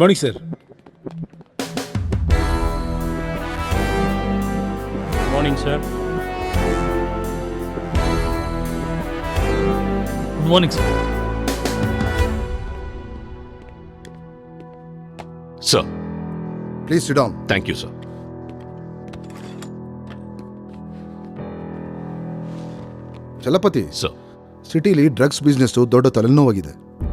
Morning sir. Morning sir. Good morning sir. Sir, please sit down. Thank you sir. Chalapathi, sir, ಸಿಟಿಲಿ drugs business ದೊಡ್ಡ ತಲೆನೋವಾಗಿದೆ.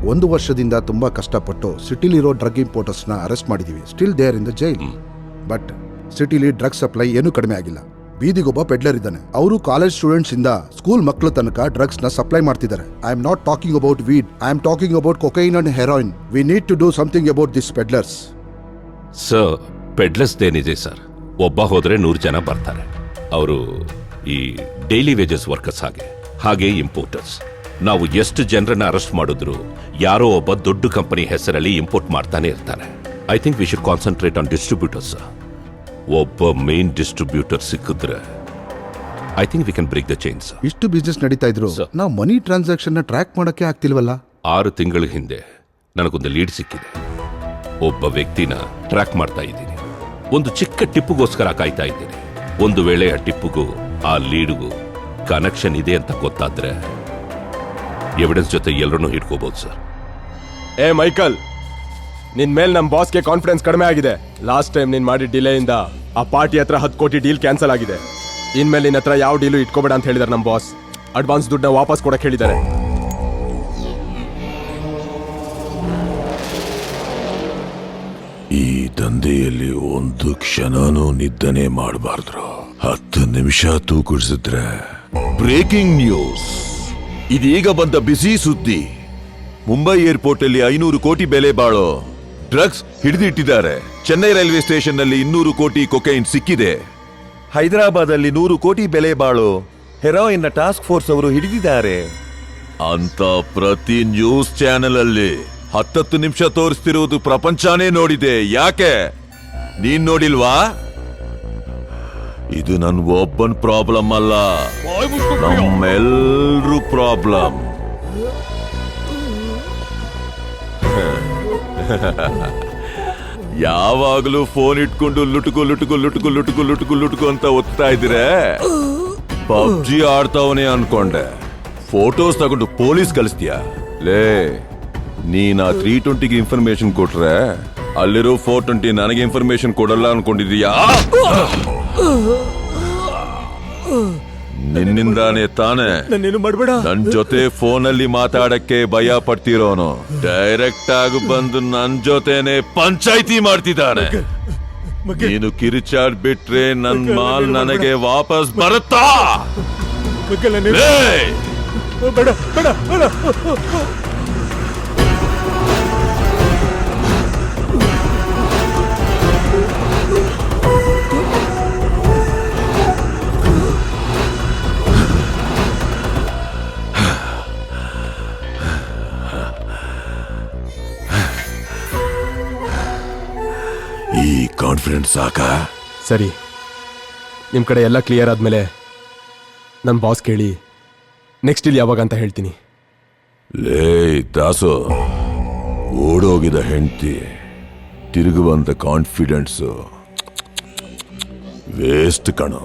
1 ವರ್ಷದಿಂದ ತುಂಬಾ ಕಷ್ಟಪಟ್ಟು ಸಿಟಿಲಿರೋ ಡ್ರಗ್ ಇಂಪೋರ್ಟರ್ಸ್ನ ಅರೆಸ್ಟ್ ಮಾಡಿದೀವಿ. Still there in the jail. But ಸಿಟಿಲಿ ಡ್ರಗ್ ಸಪ್ಲೈ ಏನೂ ಕಡಿಮೆ ಆಗಿಲ್ಲ. ಬೀದಿಗೊಬ್ಬ ಪೆಡ್ಲರ್ ಇದ್ದಾನೆ. ಅವರು ಕಾಲೇಜ್ ಸ್ಟೂಡೆಂಟ್ಸ್ ಇಂದ ಸ್ಕೂಲ್ ಮಕ್ಕಳ ತನಕ ಡ್ರಗ್ಸ್ ನ ಸಪ್ಲೈ ಮಾಡ್ತಿದ್ದಾರೆ. I am not talking about weed, I am talking about cocaine and heroin. We need to do something about this peddlers. Sir, ಪೆಡ್ಲರ್ಸ್ದೇನಿದೆ ಸರ್, ಒಬ್ಬ ಹೋದ್ರೆ 100 ಜನ ಬರ್ತಾರೆ. ಅವರು ಈ ಡೈಲಿ ವೇಜಸ್ ವರ್ಕರ್ಸ್ ಹಾಗೆ ಇಂಪೋರ್ಟರ್ಸ್. ನಾವು ಎಷ್ಟು ಜನರನ್ನ ಅರೆಸ್ಟ್ ಮಾಡಿದ್ರು ಯಾರೋ ಒಬ್ಬ ದೊಡ್ಡ ಕಂಪನಿ ಹೆಸರಲ್ಲಿ ಇಂಪೋರ್ಟ್ ಮಾಡ್ತಾನೆ ಇರ್ತಾನೆ. I think we should concentrate on distributors. ಒಬ್ಬ ಮೇನ್ ಡಿಸ್ಟ್ರಿಬ್ಯೂಟರ್ ಸಿಕ್ಕಿದ್ರೆ I think we can break the chain. ಇಷ್ಟು ಬಿಸ್ನೆಸ್ ನಡೀತಾ ಇದ್ರು ನಾವು ಮನಿ ಟ್ರಾನ್ಸಾಕ್ಷನ್ ನ ಟ್ರ್ಯಾಕ್ ಮಾಡಕ್ಕೆ ಆಗ್ತಿಲ್ವಲ್ಲ. 6 ತಿಂಗಳ ಹಿಂದೆ ನನಗೊಂದು ಲೀಡ್ ಸಿಕ್ಕಿದೆ. ಒಬ್ಬ ವ್ಯಕ್ತಿನ ಟ್ರ್ಯಾಕ್ ಮಾಡ್ತಾ ಇದ್ದೀನಿ. ಒಂದು ಚಿಕ್ಕ ಟಿಪ್ಪುಗೋಸ್ಕರ ಕಾಯ್ತಾ ಇದ್ದೀನಿ. ಒಂದು ವೇಳೆ ಆ ಟಿಪ್ಪುಗೂ ಆ ಲೀಡ್ಗೂ ಕನೆಕ್ಷನ್ ಇದೆ ಅಂತ ಗೊತ್ತಾದ್ರೆ ಎವಿಡೆನ್ಸ್ ಜೊತೆ ಎಲ್ಲರನ್ನೂ ಹಿಡ್ಕೋಬಹುದು ಸರ್. ಏ ಮೈಕಲ್, ನಿನ್ ಮೇಲೆ ನಮ್ ಬಾಸ್ಗೆ ಕಾನ್ಫಿಡೆನ್ಸ್ ಕಡಿಮೆ ಆಗಿದೆ. ಲಾಸ್ಟ್ ಟೈಮ್ ನೀನ್ ಮಾಡಿದ ಡಿಲೇ ಇಂದ ಆ ಪಾರ್ಟಿ ಹತ್ರ 10 ಕೋಟಿ ಡೀಲ್ ಕ್ಯಾನ್ಸಲ್ ಆಗಿದೆ. ಇನ್ಮೇಲೆ ನಿನ್ನ ಹತ್ರ ಯಾವ ಡೀಲು ಇಟ್ಕೋಬೇಡ ಅಂತ ಹೇಳಿದಾರೆ ನಮ್ ಬಾಸ್. ಅಡ್ವಾನ್ಸ್ ದುಡ್ಡನ್ನ ವಾಪಸ್ ಕೊಡಕ್ ಹೇಳಿದ್ದಾರೆ. ಈ ದಂಧೆಯಲ್ಲಿ ಒಂದು ಕ್ಷಣನೂ ನಿದ್ದನೆ ಮಾಡಬಾರ್ದು. 10 ನಿಮಿಷ ತೂಗುಡಿಸಿದ್ರೆ. ಬ್ರೇಕಿಂಗ್ ನ್ಯೂಸ್, ಇದೀಗ ಬಂದ ಬಿಸಿ ಸುದ್ದಿ. ಮುಂಬೈ ಏರ್ಪೋರ್ಟ್ ಅಲ್ಲಿ 500 ಕೋಟಿ ಬೆಲೆ ಬಾಳೋ ಡ್ರಗ್ಸ್ ಹಿಡಿದಿಟ್ಟಿದ್ದಾರೆ. ಚೆನ್ನೈ ರೈಲ್ವೆ ಸ್ಟೇಷನ್ ನಲ್ಲಿ 200 ಕೋಟಿ ಕೊಕೈನ್ ಸಿಕ್ಕಿದೆ. ಹೈದರಾಬಾದ್ ಅಲ್ಲಿ 100 ಕೋಟಿ ಬೆಲೆ ಬಾಳೋ ಹೆರಾಯಿನ್ ನ ಟಾಸ್ಕ್ ಫೋರ್ಸ್ ಅವರು ಹಿಡಿದಿದ್ದಾರೆ ಅಂತ ಪ್ರತಿ ನ್ಯೂಸ್ ಚಾನೆಲ್ ಅಲ್ಲಿ 10 ನಿಮಿಷ ತೋರಿಸ್ತಿರುವುದು ಪ್ರಪಂಚನೇ ನೋಡಿದೆ. ಯಾಕೆ ನೀನ್ ನೋಡಿಲ್ವಾ? ಇದು ನನ್ ಒಬ್ಬನ್ ಪ್ರಾಬ್ಲಮ್ ಅಲ್ಲ, ನಮ್ಮೆಲ್ರೂ ಪ್ರಾಬ್ಲಮ್. ಯಾವಾಗಲೂ ಫೋನ್ ಇಟ್ಕೊಂಡು ಲುಟುಕು ಲುಟುಕು ಲುಟುಕು ಲುಟುಕು ಲುಟುಕು ಲುಟುಕು ಅಂತ ಒತ್ತಾ ಇದ್ರೆ ಪಬ್ಜಿ ಆಡ್ತಾವನೆ ಅನ್ಕೊಂಡೆ. ಫೋಟೋಸ್ ತಗೊಂಡು ಪೊಲೀಸ್ ಕಳಿಸ್ತೀಯ? ಲೇ, ನೀನ್ ಆ 320ಗೆ ಇನ್ಫಾರ್ಮೇಶನ್ ಕೊಟ್ರೆ ಅಲ್ಲಿರೋ 420 ನನಗೆ ಇನ್ಫಾರ್ಮೇಶನ್ ಕೊಡಲ್ಲ ಅನ್ಕೊಂಡಿದೀಯಾ? ನಿನ್ನಿಂದಾನೆ ತಾನೆ ನನ್ ಜೊತೆ ಫೋನಲ್ಲಿ ಮಾತಾಡಕ್ಕೆ ಭಯ ಪಡ್ತಿರೋನು ಡೈರೆಕ್ಟ್ ಆಗಿ ಬಂದು ನನ್ ಜೊತೆನೆ ಪಂಚಾಯ್ತಿ ಮಾಡ್ತಿದ್ದಾನೆ. ನೀನು ಕಿರಿಚಾಡ್ ಬಿಟ್ರೆ ನನ್ ಮಾಲ್ ನನಗೆ ವಾಪಸ್ ಬರುತ್ತಾ? ಈ ಕಾನ್ಫಿಡೆನ್ಸ್ ಸಾಕ? ಸರಿ, ನಿಮ್ ಕಡೆ ಎಲ್ಲ ಕ್ಲಿಯರ್ ಆದ್ಮೇಲೆ ನನ್ ಬಾಸ್ ಕೇಳಿ ನೆಕ್ಸ್ಟ್ ಇಲ್ಲಿ ಯಾವಾಗ ಅಂತ ಹೇಳ್ತೀನಿ. ಲೇ ದಾಸು, ಓಡೋಗಿದ ಹೆಂಡತಿ ತಿರುಗುವಂತ ಕಾನ್ಫಿಡೆನ್ಸ್ ವೇಸ್ಟ್ ಕಣೋ.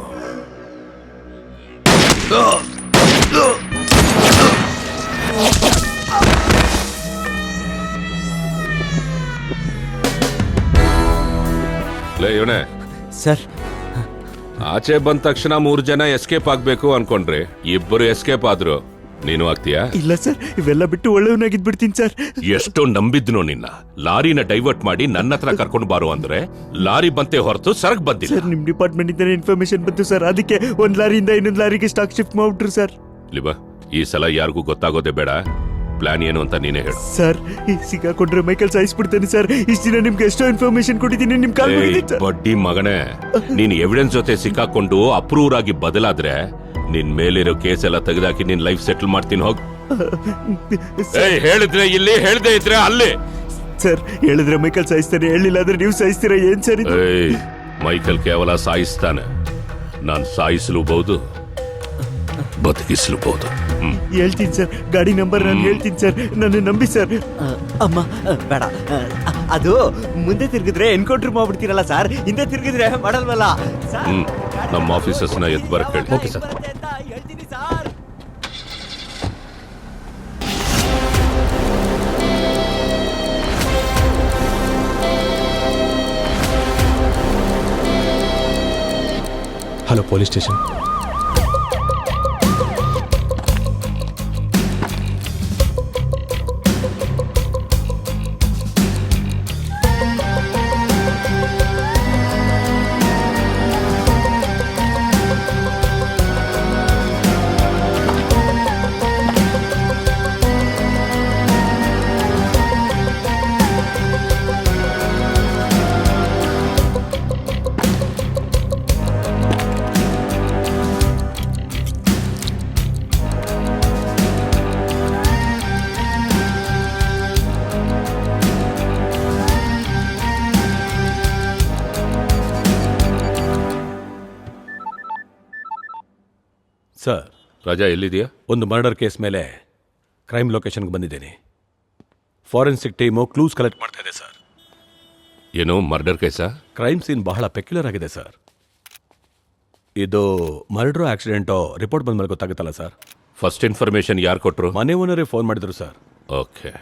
ಇವನೇ ಸರ್, ಆಚೆ ಬಂದ ತಕ್ಷಣ 3 ಜನ ಎಸ್ಕೇಪ್ ಆಗ್ಬೇಕು ಅನ್ಕೊಂಡ್ರೆ 2 ಎಸ್ಕೇಪ್ ಆದ್ರು. ನೀನು ಆಗ್ತೀಯಾ? ಇಲ್ಲ ಸರ್, ಇವೆಲ್ಲ ಬಿಟ್ಟು ಒಳ್ಳೆಯವನಾಗಿದ್ ಬಿಡ್ತೀನಿ ಸರ್. ಎಷ್ಟೋ ನಂಬಿದ್ನೋ ನಿನ್ನ. ಲಾರಿನ ಡೈವರ್ಟ್ ಮಾಡಿ ನನ್ನ ಹತ್ರ ಕರ್ಕೊಂಡು ಬಾರೋ ಅಂದ್ರೆ ಲಾರಿ ಬಂತೆ ಹೊರತು ಸರಕ್ ಬಂದಿಲ್ಲ. ಸರ್, ನಿಮ್ ಡಿಪಾರ್ಟ್ಮೆಂಟ್ ಇಂದ ಇನ್ಫಾರ್ಮೇಶನ್ ಬಂತು ಸರ್, ಅದಕ್ಕೆ ಒಂದ್ ಲಾರಿಯಿಂದ ಇನ್ನೊಂದ್ ಲಾರಿಗೆ ಸ್ಟಾಕ್ ಶಿಫ್ಟ್ ಮಾಡ್ಬಿಟ್ರು ಸರ್. ಲಿಬಾ, ಈ ಸಲ ಯಾರಿಗೂ ಗೊತ್ತಾಗೋದೇ ಬೇಡ. ಪ್ಲಾನ್ ಏನು ಅಂತ ನೀನೇ ಹೇಳು. ಸರ್, ಸಿಕ್ಕಾಕೊಂಡ್ರೆ ಮೈಕಲ್ ಸಾಯಿಸ್ಬಿಡ್ತಾನೆ ಸರ್. ಇಷ್ಟ ದಿನ ನಿಮ್ಗೆ ಎಷ್ಟೋ ಇನ್ಫಾರ್ಮೇಶನ್ ಕೊಟ್ಟಿದ್ದೀನಿ, ನಿಮ್ ಕಾಲ್ ಬಡ್ಡಿ ಮಗನೇ. ನೀನ್ ಎವಿಡೆನ್ಸ್ ಜೊತೆ ಸಿಕ್ಕಾಕೊಂಡು ಅಪ್ರೂವ್ ಆಗಿ ಬದಲಾದ್ರೆ ನಿನ್ ಮೇಲಿರೋ ಕೇಸ್ ಎಲ್ಲ ತೆಗೆದಾಕಿ ನಿನ್ ಲೈಫ್ ಸೆಟಲ್ ಮಾಡ್ತೀನಿ. ಹೋಗ್. ಹೇಳಿದ್ರೆ ಇಲ್ಲಿ, ಹೇಳ್ದೆ ಇದ್ರೆ ಅಲ್ಲಿ. ಸರ್, ಹೇಳಿದ್ರೆ ಮೈಕಲ್ ಸಾಯಿಸ್ತಾನೆ, ಹೇಳಿಲ್ಲ ಆದ್ರೆ ನೀವು ಸಾಯಿಸ್ತೀರಾ? ಏನ್ ಸರ್ ಇದು? ಮೈಕಲ್ ಕೇವಲ ಸಾಯಿಸ್ತಾನೆ, ನಾನ್ ಸಾಯಿಸಲೂಬಹುದು, ಬದುಕಿಸಲೂಬಹುದು. ಹೇಳ್ತೀನಿ ಸರ್, ಗಾಡಿ ನಂಬರ್ ನಾನು ಹೇಳ್ತೀನಿ ಸರ್, ನನ್ನ ನಂಬಿ ಸರ್. ಅಮ್ಮ ಬೇಡ, ಅದು ಮುಂದೆ ತಿರುಗಿದ್ರೆ ಎನ್ಕೌಂಟ್ರ್ ಮಾಡ್ಬಿಡ್ತೀರಲ್ಲ ಸರ್, ಹಿಂದೆ ತಿರುಗಿದ್ರೆ ಮಾಡಲ್ವಲ್ಲ ಸರ್. ನಮ್ಮ ಆಫೀಸರ್ಸ್ನ ಎದ್ದು ಬರಕ್ಕೆ ಹೇಳಿ. ಓಕೆ ಸರ್, ಹೇಳ್ತೀನಿ sir. Hello, police station. Sir, Raja ಎಲ್ಲಿದೆಯಾ? ಒಂದು ಮರ್ಡರ್ ಕೇಸ್ ಮೇಲೆ ಕ್ರೈಮ್ ಲೊಕೇಶನ್ಗೆ ಬಂದಿದ್ದೀನಿ. ಫಾರೆನ್ಸಿಕ್ ಟೀಮು ಕ್ಲೂಸ್ ಕಲೆಕ್ಟ್ ಮಾಡ್ತಾ ಇದೆ ಸರ್. ಏನು ಮರ್ಡರ್ ಕೇಸಾ? ಕ್ರೈಮ್ ಸೀನ್ ಬಹಳ ಪೆಕ್ಯುಲರ್ ಆಗಿದೆ ಸರ್. ಇದು ಮರ್ಡರ್ ಆಕ್ಸಿಡೆಂಟೋ ರಿಪೋರ್ಟ್ ಬಂದ ಮೇಲೆ ಗೊತ್ತಾಗುತ್ತಲ್ಲ ಸರ್. ಫಸ್ಟ್ ಇನ್ಫಾರ್ಮೇಶನ್ ಯಾರು ಕೊಟ್ಟರು? ಮನೆ ಓನರೇ ಫೋನ್ ಮಾಡಿದ್ರು ಸರ್. ಓಕೆ,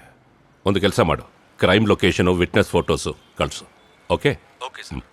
ಒಂದು ಕೆಲಸ ಮಾಡು, ಕ್ರೈಮ್ ಲೊಕೇಶನು, ವಿಟ್ನೆಸ್ ಫೋಟೋಸು ಕಳಿಸು. Okay okay sir.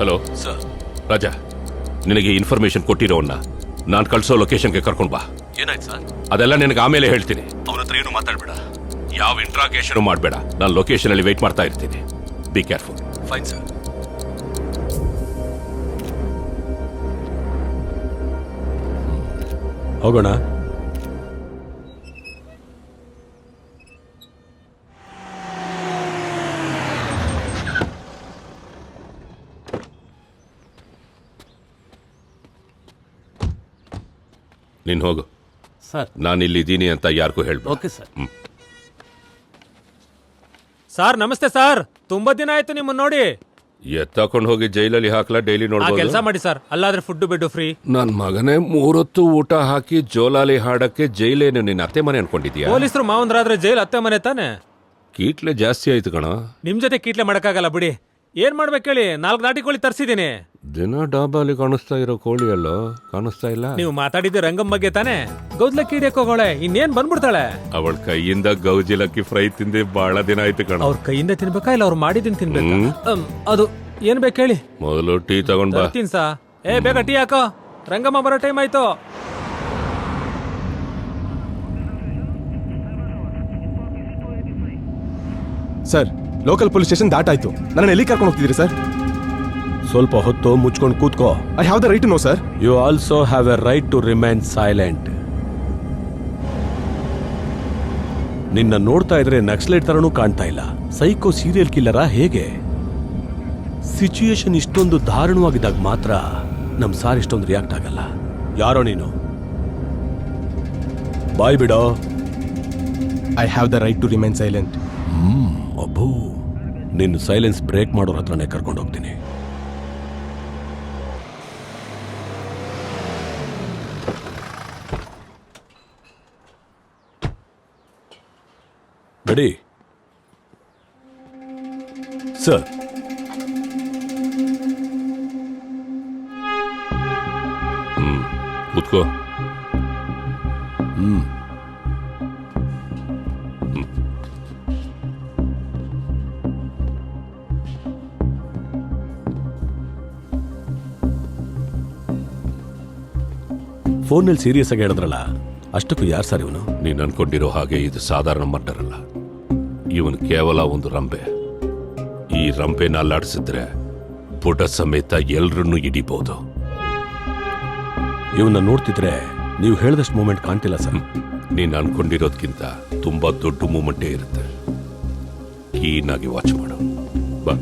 Hello sir, Raja, ನಿನಗೆ ಇನ್ಫಾರ್ಮೇಶನ್ ಕೊಟ್ಟಿರೋನ್ನ ನಾನು ಕಳಿಸೋ ಲೊಕೇಶನ್ಗೆ ಕರ್ಕೊಂಡು ಬಾ. ಏನಾಯ್ತು ಸರ್? ಅದೆಲ್ಲ ನಿನಗೆ ಆಮೇಲೆ ಹೇಳ್ತೀನಿ. ಅವನ ಹತ್ರ ಏನು ಮಾತಾಡಬೇಡ. ಯಾವ ಇಂಟ್ರಾಗೇಷನ್ ಮಾಡಬೇಡ. ನಾನು ಲೊಕೇಶನ್ ಅಲ್ಲಿ ವೇಟ್ ಮಾಡ್ತಾ ಇರ್ತೀನಿ. Be careful. Fine sir. ಹೋಗೋಣ. ನೀನು ಹೋಗು ಸರ್. ನಾನು ಇಲ್ಲಿದ್ದೀನಿ ಅಂತ ಯಾರಿಗೂ ಹೇಳ್ಬೇಕು. Okay sir. ಸರ್ ನಮಸ್ತೆ ಸರ್, ತುಂಬಾ ದಿನ ಆಯ್ತು ನಿಮ್ಮನ್ನ ನೋಡಿ. ಎತ್ತಾಕೊಂಡು ಹೋಗಿ ಜೈಲಲ್ಲಿ ಹಾಕ್ಲಾ? ಡೈಲಿ ಆ ನೋಡ್ಬೋದು. ಕೆಲಸ ಮಾಡಿ ಸರ್, ಅಲ್ಲಾದ್ರೆ ಫುಡ್ ಬೆಡ್ ಫ್ರೀ. ನನ್ ಮಗನೇ, 3 ಹೊತ್ತು ಊಟ ಹಾಕಿ ಜೋಲಾಲಿ ಹಾಡಕ್ಕೆ ಜೈಲೇನು ನಿನ್ನ ಅತ್ತೆ ಮನೆ ಅನ್ಕೊಂಡಿದ್ಯಾ? ಪೊಲೀಸರು ಮಾವಂದ್ರಾದ್ರೆ ಜೈಲ್ ಅತ್ತೆ ಮನೆ ತಾನೆ. ಕೀಟ್ಲೆ ಜಾಸ್ತಿ ಆಯ್ತು ಕಣ. ನಿಮ್ ಜೊತೆ ಕೀಟ್ಲೆ ಮಾಡಕ್ಕಾಗಲ್ಲ ಬಿಡಿ. ಏನ್ ಮಾಡ್ಬೇಕು ಹೇಳಿ, 4 ನಾಟಿ ಕೋಳಿ ತರ್ಸಿದೀನಿ. ದಿನ ಡಾಬಾಲಿ ಕಾಣಿಸ್ತಾ ಇರೋ ಕೋಳಿ ಅಲ್ಲೋ, ಕಾಣಿಸ್ತಾ ಇಲ್ಲ. ನೀವು ಮಾತಾಡಿದ್ದು ರಂಗಮ್ ಬಗ್ಗೆ ತಾನೆ. ಗೌಜ್ಲಕ್ಕಿ ಹಿಡಿಯಕ್ ಹೋಗೋಳೆ, ಇನ್ನೇನ್ ಬಂದ್ಬಿಡ್ತಾಳೆ. ಅವಳ ಕೈಯಿಂದ ಗೌಜಿಲಕ್ಕಿ ಫ್ರೈ ತಿಂದೆ ಬಹಳ ದಿನ ಆಯ್ತು ಕಣ. ಅವ್ರ ಕೈಯಿಂದ ತಿನ್ಬೇಕಾ ಇಲ್ಲ ಅವ್ರು ಮಾಡಿದ್ದೀನಿ ತಿನ್ಬೇಕಾ? ಅದು ಏನ್ ಬೇಕು ಹೇಳಿ. ಮೊದಲು ಟೀ ತಗೊಂಡ್ ಬಾ. ತರ್ತೀನಿ ಸಾ. ಬೇಗ ಟೀ ಹಾಕೋ, ರಂಗಮ್ಮ ಬರೋ ಟೈಮ್ ಆಯ್ತು. ಸರ್, ಲೋಕಲ್ ಪೊಲೀಸ್ ಸ್ಟೇಷನ್ ದಾಟಾಯ್ತು. ನನ್ನ ಎಲ್ಲಿ ಕರ್ಕೊಂಡು ಹೋಗ್ತಿದ್ದೀರಿ ಸರ್? ಸ್ವಲ್ಪ ಹೊತ್ತು ಮುಚ್ಕೊಂಡು ಕೂತ್ಕೋ. I have the right to know sir. You also have a right to remain silent. ನಿನ್ನ ನೋಡ್ತಾ ಇದ್ರೆ ನಕ್ಸಲೈಟ್ ತರನೂ ಕಾಣ್ತಾ ಇಲ್ಲ. ಸೈಕೋ ಸೀರಿಯಲ್ ಕಿಲ್ಲರಾ ಹೇಗೆ? ಸಿಚುಯೇಷನ್ ಇಷ್ಟೊಂದು ದಾರುಣವಾಗಿದ್ದಾಗ ಮಾತ್ರ ನಮ್ ಸಾರ್ ಇಷ್ಟೊಂದು ರಿಯಾಕ್ಟ್ ಆಗಲ್ಲ. ಯಾರೋ ನೀನು? ಬಾಯ್ ಬಿಡೋ. I have the right to remain silent. ಅಬ್ಬೋ, ನಿನ್ನ ಸೈಲೆನ್ಸ್ ಬ್ರೇಕ್ ಮಾಡೋರ ಹತ್ರನೇ ಕರ್ಕೊಂಡು ಹೋಗ್ತೀನಿ. Ready sir? ಕೂತ್ಕೋ. ಫೋನಲ್ಲಿ ಸೀರಿಯಸ್ ಆಗಿ ಹೇಳಿದ್ರಲ್ಲ, ಅಷ್ಟಕ್ಕೂ ಯಾರು ಸರ್ ಇವನು? ನೀನ್ ಅನ್ಕೊಂಡಿರೋ ಹಾಗೆ ಇದು ಸಾಧಾರಣ ಮರ್ಡರ್ ಅಲ್ಲ. ಇವನು ಕೇವಲ ಒಂದು ರಂಬೆ. ಈ ರಂಬೆನ ಅಲ್ಲಾಡಿಸಿದ್ರೆ ಬುಡ ಸಮೇತ ಎಲ್ರನ್ನೂ ಹಿಡಿಬಹುದು. ಇವನ್ನ ನೋಡ್ತಿದ್ರೆ ನೀವು ಹೇಳಿದಷ್ಟು ಮೂಮೆಂಟ್ ಕಾಣ್ತಿಲ್ಲ ಸರ್. ನೀನ್ ಅನ್ಕೊಂಡಿರೋದ್ಕಿಂತ ತುಂಬಾ ದೊಡ್ಡ ಮೂಮೆಂಟೇ ಇರುತ್ತೆ. ಕೀನಾಗಿ ವಾಚ್ ಮಾಡು ಬಾ